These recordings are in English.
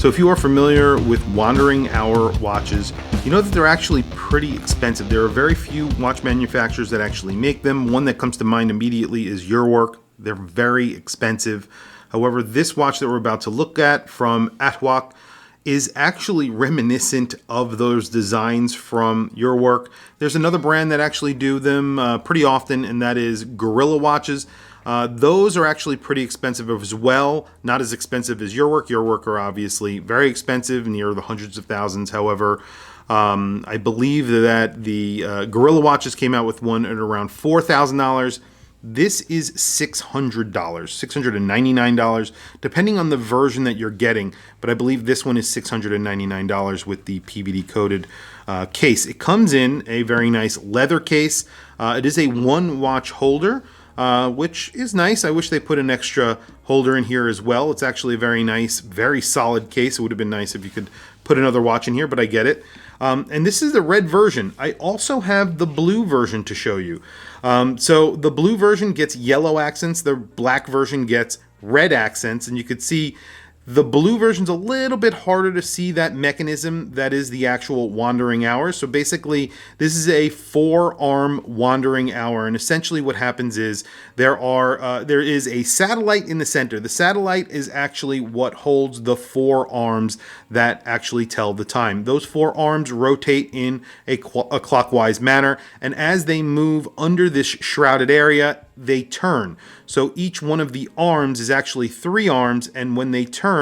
So if you are familiar with wandering hour watches, you know that they're actually pretty expensive. There are very few watch manufacturers that actually make them. One that comes to mind immediately is Urwerk. They're very expensive. However, this watch that we're about to look at from ATOWAK is actually reminiscent of those designs from Urwerk. There's another brand that actually do them pretty often, and that is Gorilla watches. Those are actually pretty expensive as well. Not as expensive as Urwerk. Urwerk are obviously very expensive, near the hundreds of thousands. However, I believe that the Gorilla watches came out with one at around $4,000. This is $600, $699, depending on the version that you're getting. But I believe this one is $699 with the PVD coated case. It comes in a very nice leather case. It is a one watch holder, which is nice. I wish they put an extra holder in here as well. It's actually a very nice, very solid case. It would have been nice if you could put another watch in here, but I get it. And this is the red version. I also have the blue version to show you. So the blue version gets yellow accents. The black version gets red accents. And you could see the blue version's a little bit harder to see that mechanism that is the actual wandering hour. So basically, this is a 4-arm wandering hour, and essentially what happens is there is a satellite in the center. The satellite is actually what holds the 4 arms that actually tell the time. Those 4 arms rotate in a clockwise manner, and as they move under this shrouded area, they turn. So each one of the arms is actually 3 arms, and when they turn,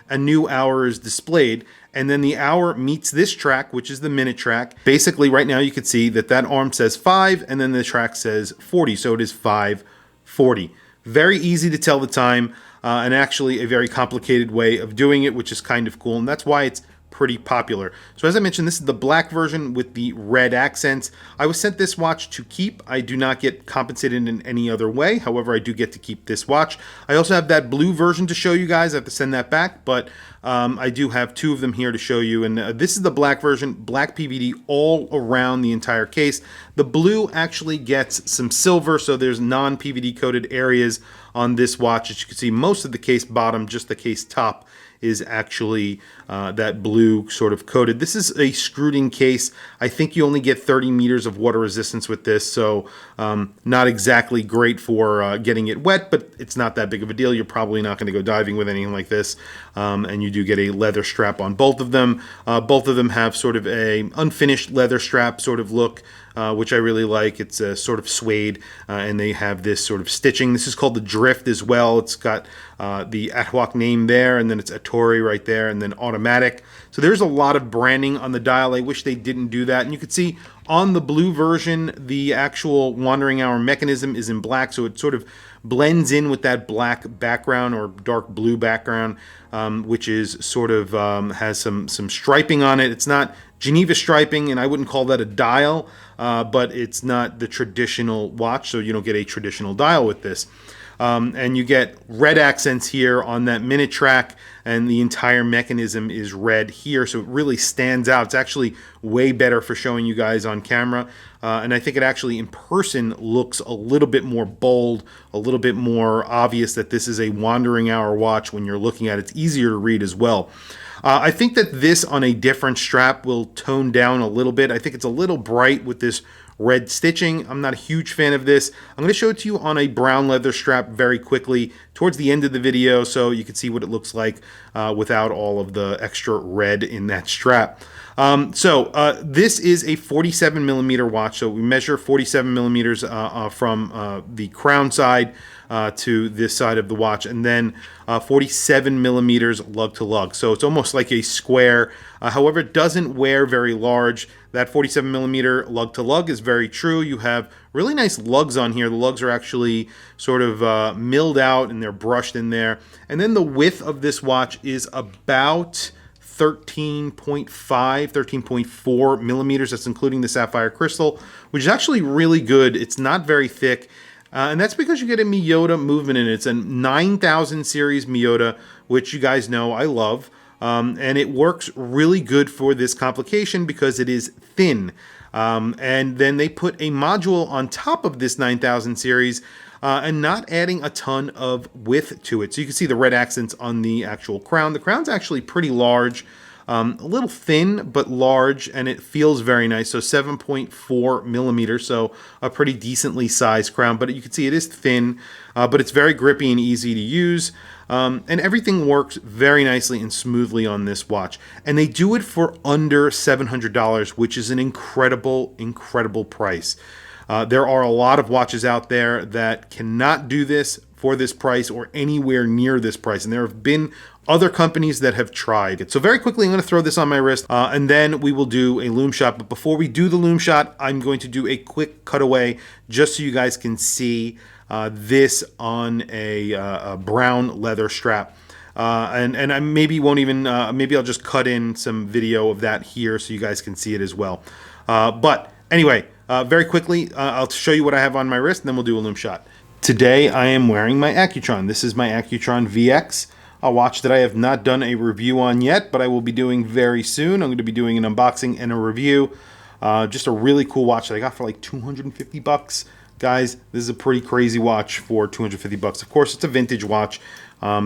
a new hour is displayed. And then the hour meets this track, which is the minute track. Basically, right now you can see that that arm says 5, and then the track says 40. So it is 5:40. Very easy to tell the time, and actually a very complicated way of doing it, which is kind of cool. And that's why it's pretty popular. So as I mentioned, this is the black version with the red accents. I was sent this watch to keep. I do not get compensated in any other way. However, I do get to keep this watch. I also have that blue version to show you guys. I have to send that back, but I do have 2 of them here to show you. And this is the black version, black PVD all around the entire case. The blue actually gets some silver, so there's non-PVD coated areas on this watch. As you can see, most of the case bottom, just the case top, is actually that blue sort of coated. This is a screwed-in case. I think you only get 30 meters of water resistance with this, so not exactly great for getting it wet, but it's not that big of a deal. You're probably not going to go diving with anything like this, and you do get a leather strap on both of them. Both of them have sort of a unfinished leather strap sort of look, which I really like. It's a sort of suede, and they have this sort of stitching. This is called the drift as well. It's got the ATOWAK name there, and then it's ATOWAK right there, and then automatic. So there's a lot of branding on the dial. I wish they didn't do that. And you can see on the blue version, the actual wandering hour mechanism is in black, so it sort of blends in with that black background or dark blue background, which is sort of has some striping on it. It's not Geneva striping, and I wouldn't call that a dial, but it's not the traditional watch, so you don't get a traditional dial with this. And you get red accents here on that minute track, and the entire mechanism is red here, so it really stands out. It's actually way better for showing you guys on camera, and I think it actually in person looks a little bit more bold, a little bit more obvious that this is a wandering hour watch when you're looking at it. It's easier to read as well. I think that this on a different strap will tone down a little bit. I think it's a little bright with this red stitching. I'm not a huge fan of this. I'm going to show it to you on a brown leather strap very quickly towards the end of the video so you can see what it looks like without all of the extra red in that strap. This is a 47 millimeter watch. So we measure 47 millimeters from the crown side to this side of the watch, and then 47 millimeters lug to lug. So it's almost like a square. However, it doesn't wear very large. That 47 millimeter lug to lug is very true. You have really nice lugs on here. The lugs are actually sort of milled out and they're brushed in there. And then the width of this watch is about 13.5, 13.4 millimeters. That's including the sapphire crystal, which is actually really good. It's not very thick. And that's because you get a Miyota movement in it. It's a 9000 series Miyota, which you guys know I love. And it works really good for this complication because it is thin. And then they put a module on top of this 9000 series and not adding a ton of width to it. So you can see the red accents on the actual crown. The crown's actually pretty large. A little thin, but large, and it feels very nice. So 7.4 millimeters, so a pretty decently sized crown, but you can see it is thin, but it's very grippy and easy to use. And everything works very nicely and smoothly on this watch. And they do it for under $700, which is an incredible, incredible price. There are a lot of watches out there that cannot do this for this price or anywhere near this price. And there have been other companies that have tried it. So very quickly, I'm going to throw this on my wrist and then we will do a loom shot. But before we do the loom shot, I'm going to do a quick cutaway just so you guys can see this on a brown leather strap. And I maybe won't even, maybe I'll just cut in some video of that here so you guys can see it as well. But anyway, very quickly, I'll show you what I have on my wrist and then we'll do a loom shot. Today I am wearing my Accutron. This is my Accutron VX, a watch that I have not done a review on yet, but I will be doing very soon. I'm going to be doing an unboxing and a review. Just a really cool watch that I got for like 250 bucks. Guys, this is a pretty crazy watch for 250 bucks. Of course, it's a vintage watch.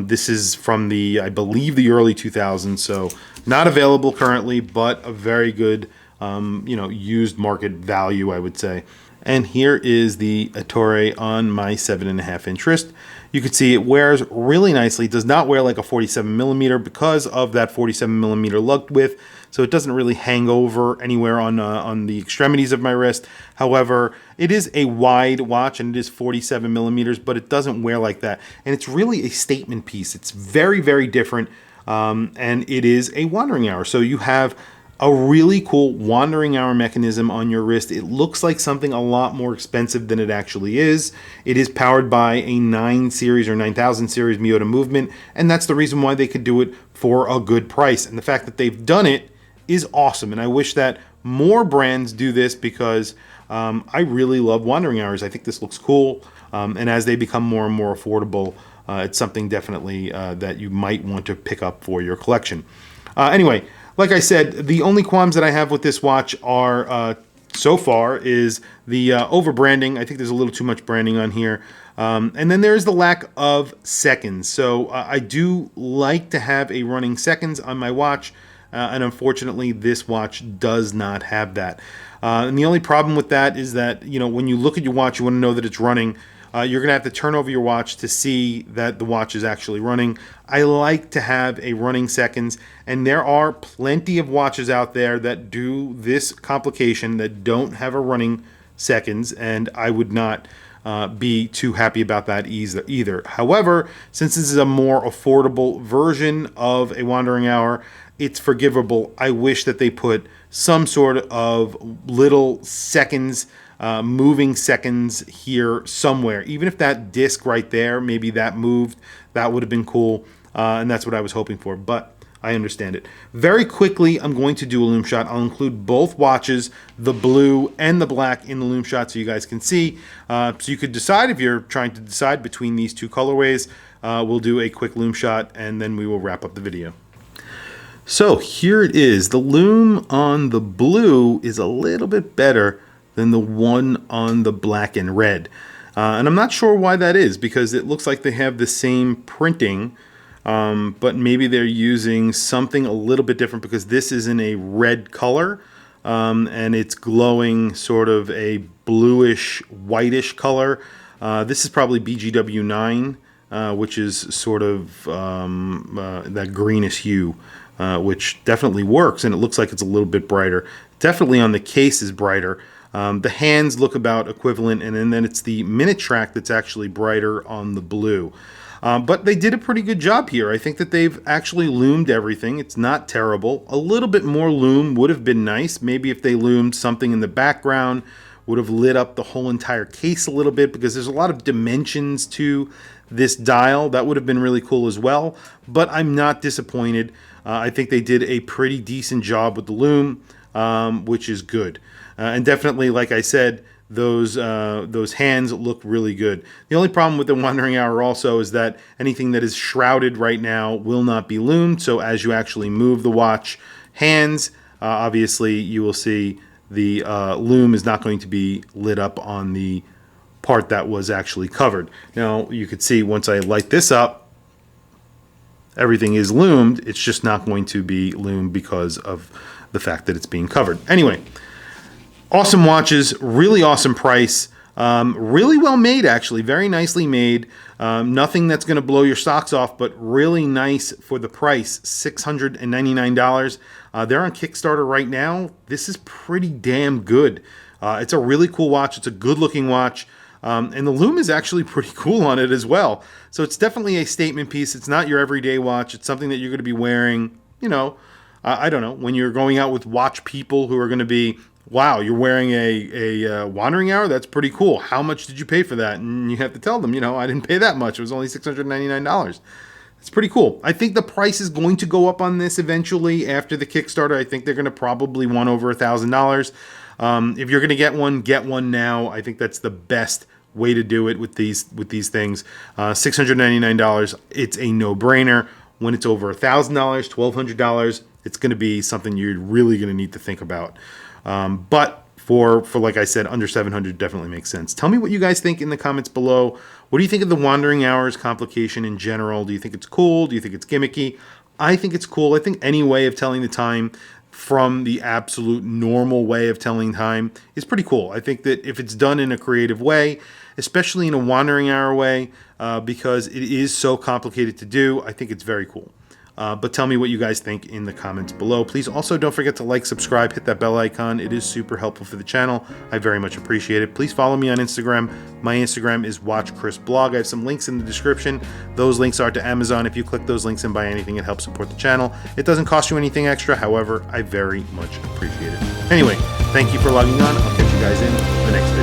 This is from the, I believe, the early 2000s, so not available currently, but a very good, used market value, I would say. And here is the Ettore on my 7.5 inch wrist. You can see it wears really nicely. It does not wear like a 47 millimeter because of that 47 millimeter lug width. So it doesn't really hang over anywhere on the extremities of my wrist. However, it is a wide watch and it is 47 millimeters, but it doesn't wear like that. And it's really a statement piece. It's very, very different. And it is a wandering hour. So you have a really cool wandering hour mechanism on your wrist. It looks like something a lot more expensive than it actually is. It is powered by a 9 series or 9000 series Miyota movement, and that's the reason why they could do it for a good price. And the fact that they've done it is awesome, and I wish that more brands do this because I really love wandering hours. I think this looks cool, and as they become more and more affordable, it's something definitely that you might want to pick up for your collection. Anyway, like I said, the only qualms that I have with this watch are, so far, is the over-branding. I think there's a little too much branding on here. And then there's the lack of seconds. So I do like to have a running seconds on my watch, and unfortunately this watch does not have that. And the only problem with that is that, when you look at your watch, you want to know that it's running. You're going to have to turn over your watch to see that the watch is actually running. I like to have a running seconds, and there are plenty of watches out there that do this complication that don't have a running seconds, and I would not be too happy about that either. However, since this is a more affordable version of a wandering hour, it's forgivable. I wish that they put some sort of little seconds, moving seconds here somewhere. Even if that disc right there, maybe that moved, that would have been cool. And that's what I was hoping for, but I understand it. Very quickly, I'm going to do a loom shot. I'll include both watches, the blue and the black, in the loom shot so you guys can see. So you could decide if you're trying to decide between these two colorways. We'll do a quick loom shot and then we will wrap up the video. So here it is. The loom on the blue is a little bit better than the one on the black and red. And I'm not sure why that is, because it looks like they have the same printing, but maybe they're using something a little bit different because this is in a red color, and it's glowing sort of a bluish, whitish color. This is probably BGW9, which is sort of that greenish hue. Which definitely works, and it looks like it's a little bit brighter. Definitely on the case is brighter. The hands look about equivalent, and then it's the minute track that's actually brighter on the blue. But they did a pretty good job here. I think that they've actually loomed everything. It's not terrible. A little bit more loom would have been nice. Maybe if they loomed something in the background, would have lit up the whole entire case a little bit, because there's a lot of dimensions to this dial. That would have been really cool as well, but I'm not disappointed. I think they did a pretty decent job with the loom, which is good. And definitely, like I said, those hands look really good. The only problem with the wandering hour also is that anything that is shrouded right now will not be loomed. So as you actually move the watch hands, obviously you will see the loom is not going to be lit up on the part that was actually covered. Now you could see once I light this up, everything is loomed. It's just not going to be loomed because of the fact that it's being covered. Anyway, awesome watches, really awesome price, really well made actually, very nicely made. Nothing that's going to blow your socks off, but really nice for the price, $699. They're on Kickstarter right now. This is pretty damn good. It's a really cool watch. It's a good looking watch. And the loom is actually pretty cool on it as well. So it's definitely a statement piece. It's not your everyday watch. It's something that you're going to be wearing, you know, I don't know, when you're going out with watch people who are going to be, wow, you're wearing a wandering hour? That's pretty cool. How much did you pay for that? And you have to tell them, you know, I didn't pay that much. It was only $699. It's pretty cool. I think the price is going to go up on this eventually after the Kickstarter. I think they're going to probably want over $1,000. If you're going to get one now. I think that's the best way to do it with these things. $699. It's a no-brainer. When it's over $1,000, $1,200, it's going to be something you're really going to need to think about. But for like I said, under $700 definitely makes sense. Tell me what you guys think in the comments below. What do you think of the wandering hours complication in general? Do you think it's cool? Do you think it's gimmicky? I think it's cool. I think any way of telling the time from the absolute normal way of telling time is pretty cool. I think that if it's done in a creative way, especially in a wandering hour way, because it is so complicated to do, I think it's very cool. But tell me what you guys think in the comments below. Please also don't forget to like, subscribe, hit that bell icon. It is super helpful for the channel. I very much appreciate it. Please follow me on Instagram. My Instagram is WatchChrisBlog. I have some links in the description. Those links are to Amazon. If you click those links and buy anything, it helps support the channel. It doesn't cost you anything extra. However, I very much appreciate it. Anyway, thank you for logging on. I'll catch you guys in the next video.